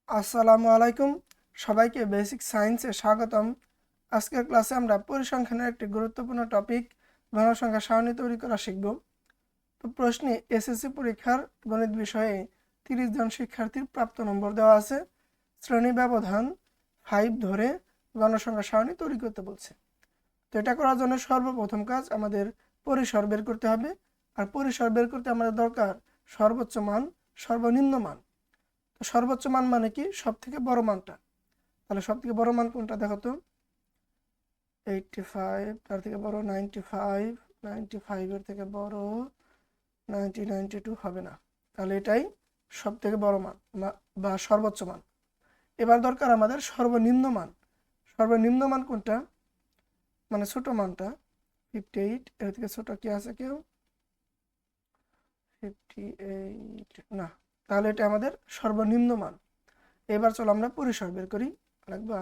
আসসালামু আলাইকুম। সবাইকে বেসিক সায়েন্সে স্বাগতম। আজকের ক্লাসে আমরা পরিসংখ্যানের একটি গুরুত্বপূর্ণ টপিক ঘনসংখ্যা সারণী তৈরি করা শিখব। তো প্রশ্নে এসএসসি পরীক্ষার গণিত বিষয়ে 30 জন শিক্ষার্থীর প্রাপ্ত নম্বর দেওয়া আছে। শ্রেণী ব্যবধান 5 ধরে ঘনসংখ্যা সারণী তৈরি করতে বলছে। তো এটা করার জন্য সর্বপ্রথম কাজ আমাদের পরিসর বের করতে হবে। আর পরিসর বের করতে আমাদের দরকার সর্বোচ্চ মান, সর্বনিম্ন মান। তো সর্বোচ্চ মান মানে কি? সব থেকে বড় মানটা। তাহলে সব থেকে বড় মান কোনটা দেখো তো? 85, তার থেকে বড় 95, 95 এর থেকে বড় 90, 92 হবে না। তাহলে এটাই সব থেকে বড় মান বা সর্বোচ্চ মান। এবার দরকার আমাদের সর্বনিম্ন মান। সর্বনিম্ন মান কোনটা? মানে ছোট মানটা 58। এর থেকে ছোট কি আছে কেউ? 58 না। তাহলে এটা আমাদের সর্বনিম্ন মান। এবার চলো আমরা পরিসর বের করি। লিখবা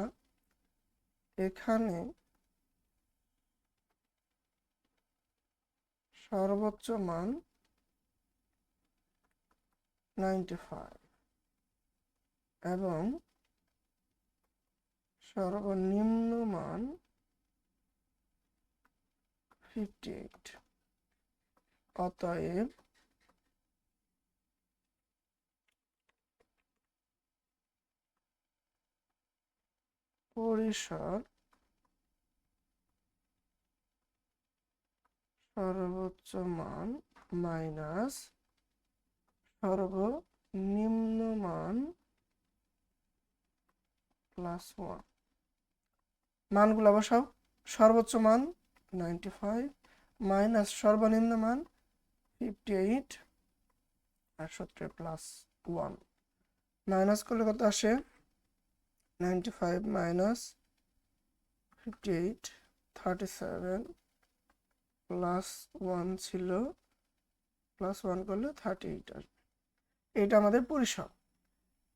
এখানে সর্বোচ্চ মান 95 এবং সর্বনিম্ন মান 58। অতএব পরিসর সর্বোচ্চ মান মাইনাস সর্বনিম্ন মান প্লাস 1। মানগুলো বসাও। সর্বোচ্চ মান 95 মাইনাস সর্বনিম্ন মান 58 আর 70 প্লাস 1। মাইনাস করলে কত আসে? 95 মাইনাস 58 37 প্লাস 1 ছিল, প্লাস 1 করলে 38 আসবে। এটা আমাদের পরিসর।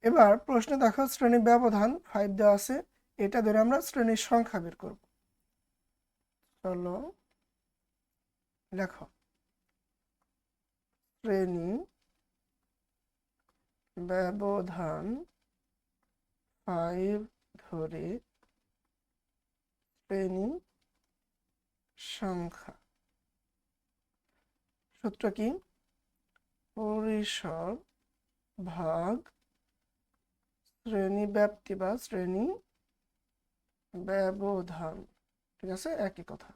এবার প্রশ্নে দেখো শ্রেণী ব্যবধান 5 দেওয়া আছে। এটা ধরে আমরা শ্রেণীর সংখ্যা বের করব। চলো লেখো শ্রেণী ব্যবধান 5 ধরে শ্রেণী সংখ্যা। সূত্র কি? পরিসর ভাগ শ্রেণী ব্যাপ্তি বা শ্রেণী ব্যবধান। ঠিক আছে, একই কথা।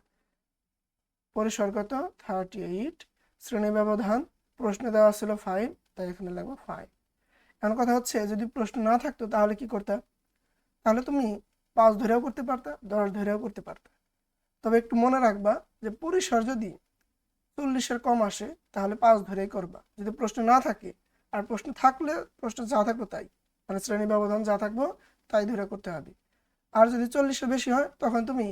পরিসর কত? 38। শ্রেণী ব্যবধান প্রশ্নে দেওয়া ছিল 5, তাই এখানে লাগবে 5। এখন কথা হচ্ছে যদি প্রশ্ন না থাকতো তাহলে কি করতে? তাহলে তুমি 5 ধরেও করতে পারতা, 10 ধরেও করতে পারতা। তবে একটু মনে রাখবা যে পরিসর যদি 40-এর কম আসে তাহলে 5 ধরেই করবা। যদি প্রশ্ন না থাকে, আর প্রশ্ন থাকলে প্রশ্ন যা থাকবো তাই, মানে শ্রেণী ব্যবধান যা থাকবো তাই ধরে করতে হবে। আর যদি 40-এর বেশি হয় তখন তুমি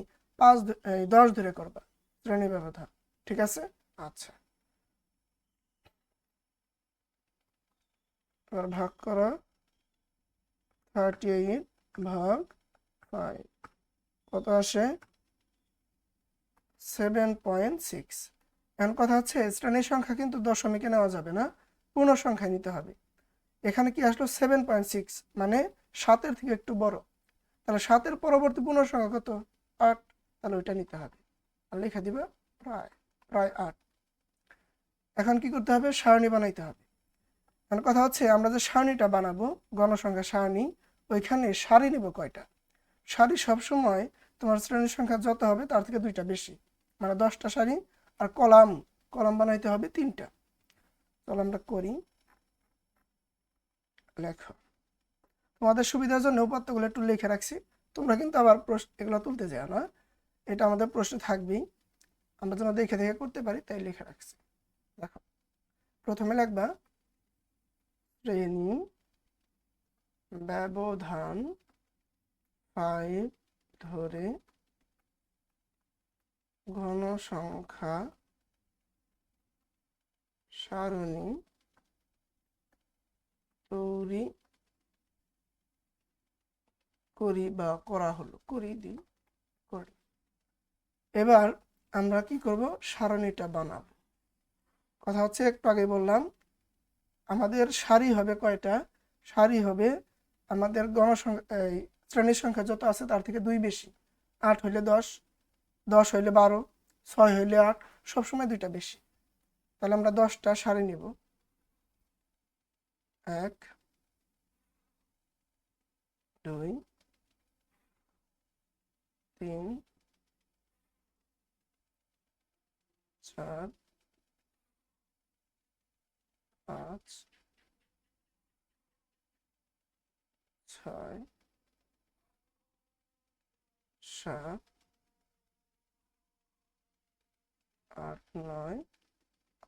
10 ধরে করবা শ্রেণী ব্যবধান। ঠিক আছে? আচ্ছা, এবার ভাগ করা 38 ভাগ 5 কত আসে? 7.6। এখন কথা হচ্ছে শ্রেণীর সংখ্যা কিন্তু দশমিকে নেওয়া যাবে না, পূর্ণ সংখ্যায় নিতে হবে। এখানে কি আসলো? 7.6 মানে 7-এর থেকে একটু বড়। তাহলে 7-এর পরবর্তী পূর্ণ সংখ্যা কত? 8। তাহলে ওইটা নিতে হবে আর লিখে দিবা প্রায় প্রায় 8। এখন কি করতে হবে? সারণী বানাইতে হবে। এখন কথা হচ্ছে আমরা যে সারণীটা বানাবো গণসংখ্যা সারণী, ওইখানে সারি নেব কয়টা? সারি সবসময় তোমার শ্রেণীর সংখ্যা যত হবে তার থেকে 2টা বেশি, মানে 10টা সারি। আর কলাম কলাম বানাইতে হবে 3টা। চলো আমরা করি। লেখো। তোমাদের সুবিধার জন্য উপাত্তগুলো একটু লিখে রাখছি, তোমরা কিন্তু আবার এগুলো তুলতে যাও না, এটা আমাদের প্রশ্নে থাকবেই, আমরা যেন দেখে দেখে করতে পারি তাই লিখে রাখছি। দেখো, প্রথমে লিখবা শ্রেণী ব্যবধান 5 ধরে ঘনসংখ্যা সারণী তৈরি করি বা করা হলো, করি করি। এবার আমরা কি করব? সারণীটা বানাবো। কথা হচ্ছে একটু আগে বললাম আমাদের সারি হবে কয়টা? সারি হবে আমাদের গণসংখ্যা এই শ্রেণীর সংখ্যা যত আছে তার থেকে 2 বেশি। 8 হইলে 10, 10 হইলে 12, 6 হইলে 8, সবসময় 2টা বেশি। তাহলে আমরা 10টা সারি নিব। 1 2 3 4 5 6 7 8 9,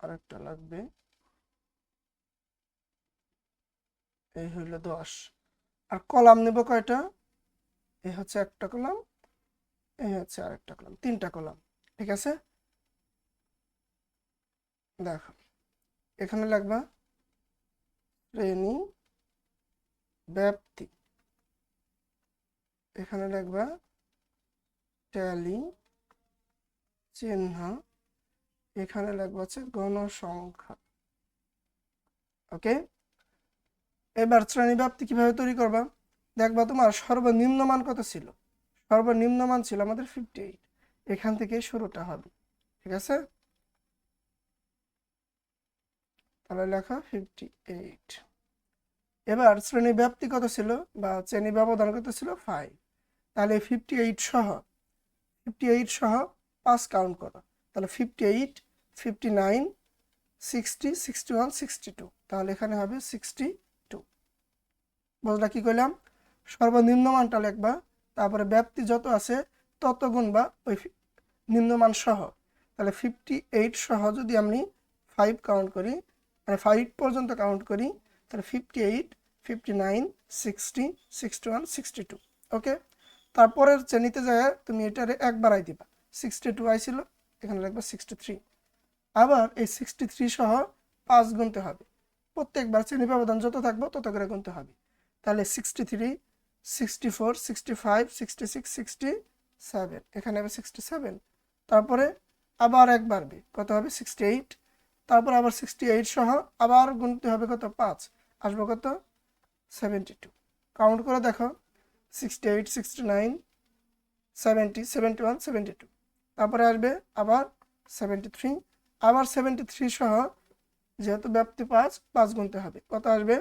আরেকটা লাগবে, এই হইল 10। আর কলাম নেব কয়টা? এই হচ্ছে একটা কলাম, এই হচ্ছে আরেকটা কলাম, 3টা কলাম। ঠিক আছে, দেখো এখানে লাগবা শ্রেণী ব্যাপ্তি, এখানে লাগবা ট্যালি চিহ্ন, এখানে লাগবে হচ্ছে গণসংখ্যা। ওকে, এবার শ্রেণী ব্যাপ্তি কিভাবে তৈরি করবা? দেখবা তোমার সর্বনিম্ন মান কত ছিল? সর্বনিম্ন মান ছিল আমাদের 58, এখান থেকে শুরুটা হবে। ঠিক আছে, তাহলে লেখা 58। এবার শ্রেণী ব্যাপ্তি কত ছিল বা শ্রেণী ব্যবধান কত ছিল? 5। তাহলে 58 সহ 5 কাউন্ট করো, তাহলে 58, 59, 60, 61, 62, তাহলে এখানে হবে 62। বুঝলা কি কইলাম? সর্বনিম্ন মানটা লিখবা, তারপরে ব্যাপ্তি যত আছে তত গুণবা ওই নিম্নমান সহ। তাহলে 58 সহ যদি আমি 5 কাউন্ট করি, মানে 5 পর্যন্ত কাউন্ট করি, তাহলে 58, 59, 60, 61, 62। ওকে, তারপরের শ্রেণীতে যায় তুমি এটারে 1 বাড়াই দিবা, 62 আইছিল, এখানে লিখবা 63। আবার এই 63 সহ 5 গুনতে হবে, প্রত্যেকবার শ্রেণী ব্যবধান যত থাকবে তত করে গুনতে হবে। তাহলে 63, 64, 65, 66, 67, এখানে হবে 67। তারপরে আবার 1 বাড়বে, কত হবে? 68। তারপর আবার 68 সহ আবার গুনতে হবে কত? 5, আসবে কত? 72। কাউন্ট করে দেখো, 68, 69, 70, 71, 72, তারপরে আসবে আবার 73, আবার 73 সহ যেহেতু ব্যাপ্তি 5, 5 গুনতে হবে, কত আসবে?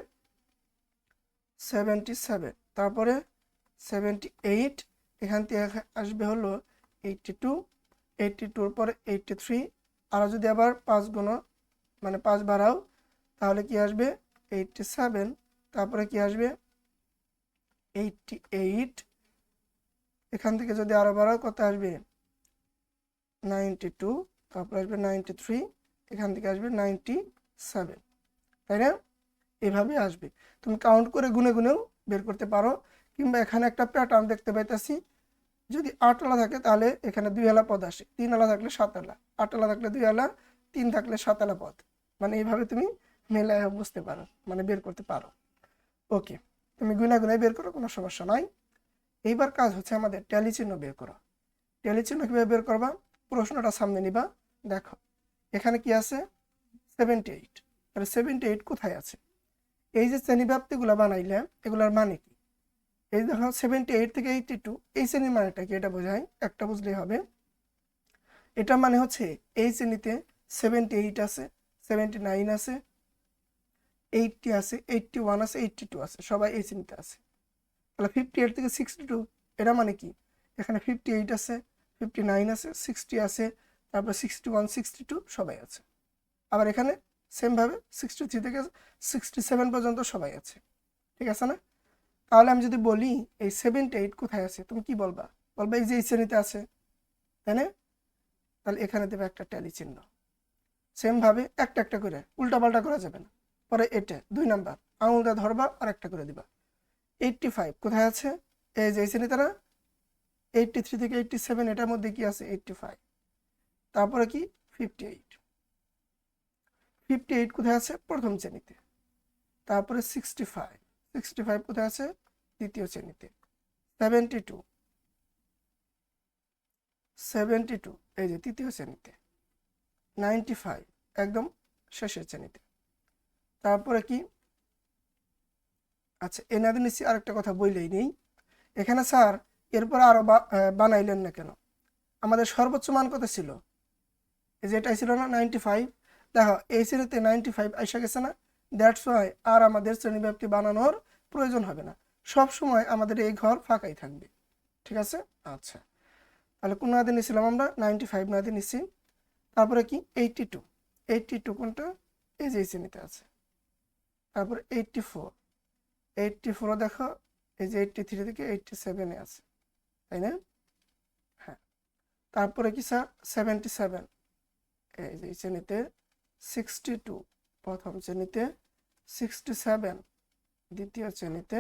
77। তারপরে 78, এখান থেকে আসবে হলো 82, 82 পরে 83, আর যদি আবার 5 গুণো মানে 5 বাড়াও তাহলে কি আসবে? 87। তারপরে কি আসবে? 88, এখান থেকে যদি আরো বাড়াও কত আসবে? 92, তারপর আসবে 93, এখান থেকে আসবে 97, তাই না? এভাবে আসবে। তুমি কাউন্ট করে গুনে গুনেও বের করতে পারো, কিংবা এখানে একটা প্যাটার্ন দেখতে পাইতেছি, যদি 8 আলা থাকে তাহলে এখানে 2 আলা পদ আসে, 3 আলা থাকলে 7 আলা, 8 আলা থাকলে 2 আলা, 3 থাকলে 7 আলা পদ, মানে এইভাবে তুমি মেলায় বুঝতে পারো, মানে বের করতে পারো। ওকে, তুমি গুনা গুনায় বের করো, কোনো সমস্যা নাই। এইবার কাজ হচ্ছে আমাদের ট্যালি চিহ্ন বের করা। ট্যালি চিহ্ন কিভাবে বের করবা? প্রশ্নটা সামনে নিবা, দেখো এখানে কি আছে? 78। তাহলে 78 কোথায় আছে? এই যে শ্রেণীব্যাপ্তিগুলো বানাইলে এগুলোর মানে কি? এই দেখো 78 থেকে 82, এই শ্রেণীর মানেটা কি? এটা বোঝায়, একটা বুঝলেই হবে। এটা মানে হচ্ছে এই শ্রেণীতে 78 আছে, 79 আছে, 80 আছে, 81 আছে, 82 আছে, সবাই এই শ্রেণীতে আছে। তাহলে 58 থেকে 62, এটা মানে কি? এখানে 58 আছে, 59 আছে, 60 আছে, তারপর 61, 62 সবাই আছে। আবার এখানে সেমভাবে 63 থেকে 67 পর্যন্ত সবাই আছে। ঠিক আছে না? তাহলে আমি যদি বলি এই 78 কোথায় আছে, তুমি কি বলবা? বলবা এই যে এই শ্রেণীতে আছে, তাই না? তাহলে এখানে দেবে একটা ট্যালি চিহ্ন। সেমভাবে একটা একটা করে, উল্টাপাল্টা করা যাবে না। পরে এটা 2 নাম্বার আঙুলটা ধরবা আর একটা করে দিবা। 85 কোথায় আছে? এই যে এই শ্রেণীতে না, 83 থেকে 87, এটার মধ্যে কি আছে? 85। তারপরে কি? 58। 58 কোথায় আছে? প্রথম শ্রেণীতে। তারপরে 65, 65 কোথায় আছে? দ্বিতীয় শ্রেণীতে। 72, 72 এই যে তৃতীয় শ্রেণীতে। 95 একদম শেষের শ্রেণীতে। তারপরে কি? আচ্ছা, এনাদের নিচে আরেকটা কথা বললেই নেই, এখানে স্যার এরপর আরো বানাইলেন না কেন? আমাদের সর্বোচ্চ মান কত ছিল? এই যে এটাই ছিল না 95। দেখো এই শ্রেণীতে 95 আইসা গেছে না, দ্যাটস ওয়াই আর আমাদের শ্রেণীব্যাপ্তি বানানোর প্রয়োজন হবে না, সব সময় আমাদের এই ঘর ফাঁকাই থাকবে। ঠিক আছে? আচ্ছা, তাহলে কোন নদী নিয়েছিলাম আমরা? 95 নদী নিছি। তারপরে কি 82, 82 কোনটা? এই যে এই শ্রেণীতে আছে। তারপরে 84, 84 দেখো এই যে 83 থেকে 87 এ আছে, তাই না? হ্যাঁ। তারপরে কি স্যার 77, এই যে শ্রেণীতে 62 প্রথম শ্রেণীতে, 67 দ্বিতীয় শ্রেণীতে,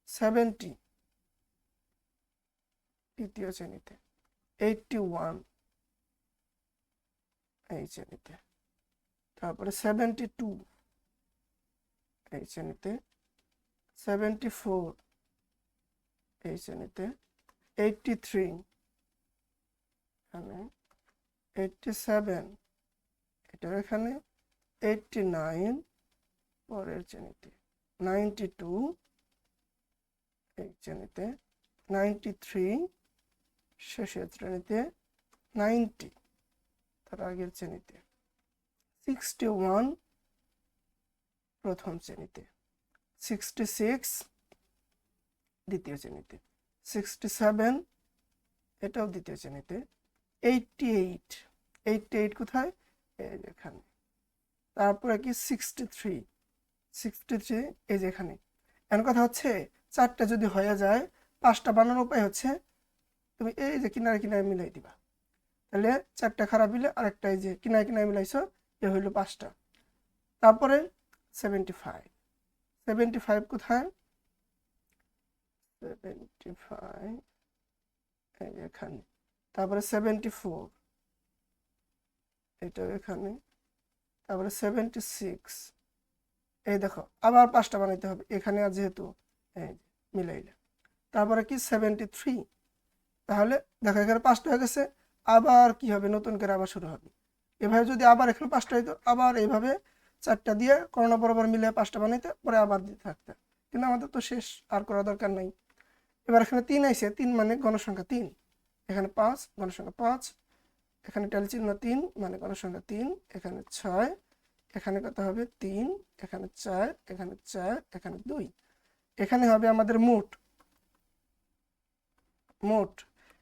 70 তৃতীয় শ্রেণীতে, 81 এই শ্রেণীতে, তারপরে 72 এই শ্রেণীতে, 74 এই শ্রেণীতে, 83 এখানে, 87 এটা এখানে, 89 পরের শ্রেণীতে, 92 এই শ্রেণীতে, 93 শেষের শ্রেণীতে, 90 তার আগের শ্রেণীতে, 61 প্রথম শ্রেণীতে, 66 দ্বিতীয় শ্রেণীতে, 67 এটাও দ্বিতীয় শ্রেণীতে, 88, 88 কোথায়? এই যেখানে। তারপরে কি 63, 63 এই যেখানে। এর কথা হচ্ছে চারটা যদি হয়ে যায়, পাঁচটা বানানোর উপায় হচ্ছে তুমি এই যে কিনারে কিনারে মিলাই দিবা, তাহলে চারটা খারাপ হইলে আরেকটা এই যে কিনারে কিনারে মিলাইছো, এ হইলো পাঁচটা। তারপরে 75, 75 কোথায়? 75 এই এখানে। তারপরে 74 এটাও এখানে। তারপরে 76 এই দেখো আবার পাঁচটা বানাইতে হবে এখানে, আর যেহেতু এই মিলাইলে। তারপরে কি 73, তাহলে দেখো এখানে পাঁচটা হয়ে গেছে, আবার কি হবে? নতুন করে আবার শুরু হবে। এভাবে যদি আবার এখানে পাঁচটা হইতো, আবার এইভাবে চারটা দিয়ে করোনা বরাবর মিলে পাঁচটা বানাইতে, পরে আবার দিতে থাকতে। কিন্তু আমাদের তো শেষ, আর করা দরকার নাই। এবার এখানে 3 আইছে, 3 মানে গণসংখ্যা 3, এখানে 5 গণসংখ্যা 5, এখানে টালি চিহ্ন 3 মানে গণসংখ্যা 3, এখানে 6, এখানে কত হবে? 3, এখানে 4, এখানে 4, এখানে 2, এখানে হবে আমাদের মোট। মোট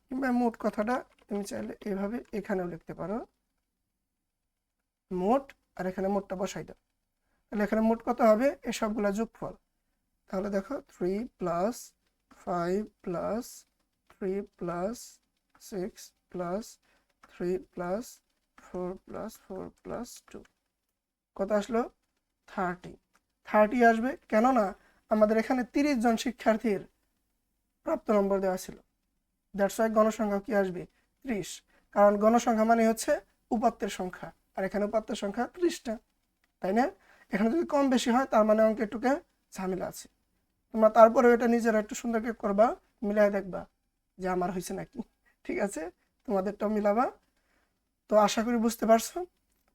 কিংবা মোট কথাটা তুমি চাইলে এইভাবে এখানেও লিখতে পারো, মোট, আর এখানে মোটটা বসাই দাও। তাহলে এখানে মোট কত হবে? এই সবগুলা যোগফল। তাহলে দেখো 3 plus 5 plus 3 plus 6 plus 3 plus 4 plus 4 plus 2 কত আসলো? 30। 30 আসবে, কেননা আমাদের এখানে 30 জন শিক্ষার্থীর প্রাপ্ত নম্বর দেওয়া ছিল। দ্যাটস ওয়াই গণসংখ্যা কি আসবে? 30, কারণ গণসংখ্যা মানে হচ্ছে উপাত্তের সংখ্যা, আর এখানে উপাত্তের সংখ্যা 30টা, তাই না? এখানে যদি কম বেশি হয় তার মানে অঙ্কে একটুকে ঝামেলা আছে। তোমরা তারপরে এটা নিজেরা একটু সুন্দর করে করবা, মিলাই দেখবা যে আমার হয়েছে নাকি। ঠিক আছে, তোমাদেরটাও মিলাবা। তো আশা করি বুঝতে পারছো।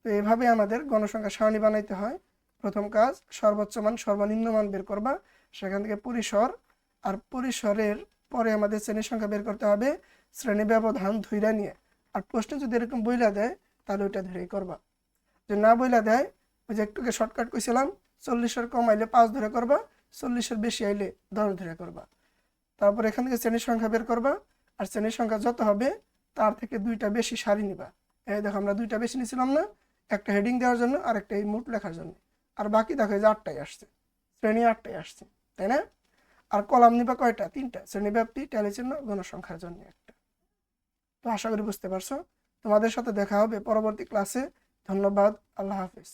তো এইভাবে আমাদের গণসংখ্যা সারণী বানাইতে হয়। প্রথম কাজ সর্বোচ্চ মান সর্বনিম্ন মান বের করবা, সেখান থেকে পরিসর, আর পরিসরের পরে আমাদের শ্রেণী সংখ্যা বের করতে হবে শ্রেণী ব্যবধান ধইরা নিয়ে। আর প্রশ্নে যদি এরকম বইলা দেয় তাহলে ওইটা ধরেই করবা, যে না বইলা দেয় ওই যে একটুকে শর্টকাট কইছিলাম 40-এর কম আইলে 5 ধরে করবা, 40-এর বেশি আইলে 10 ধরে করবা। তারপর এখান থেকে শ্রেণীর সংখ্যা বের করবা, আর শ্রেণীর সংখ্যা যত হবে তার থেকে 2টা বেশি সারি নিবা। এই দেখো আমরা 2টা বেশি নিয়েছিলাম না, একটা হেডিং দেওয়ার জন্য আর একটা এই মোট লেখার জন্য, আর বাকি দেখো এই যে 8টাই আসছে, শ্রেণী 8টাই আসছে, তাই না? আর কলাম নিবা কয়টা? 3টা, শ্রেণী ব্যাপ্তি, ট্যালি চিহ্ন, গণসংখ্যার জন্য একটা। তো আশা করি বুঝতে পারছো। তোমাদের সাথে দেখা হবে পরবর্তী ক্লাসে। ধন্যবাদ, আল্লাহ হাফেজ।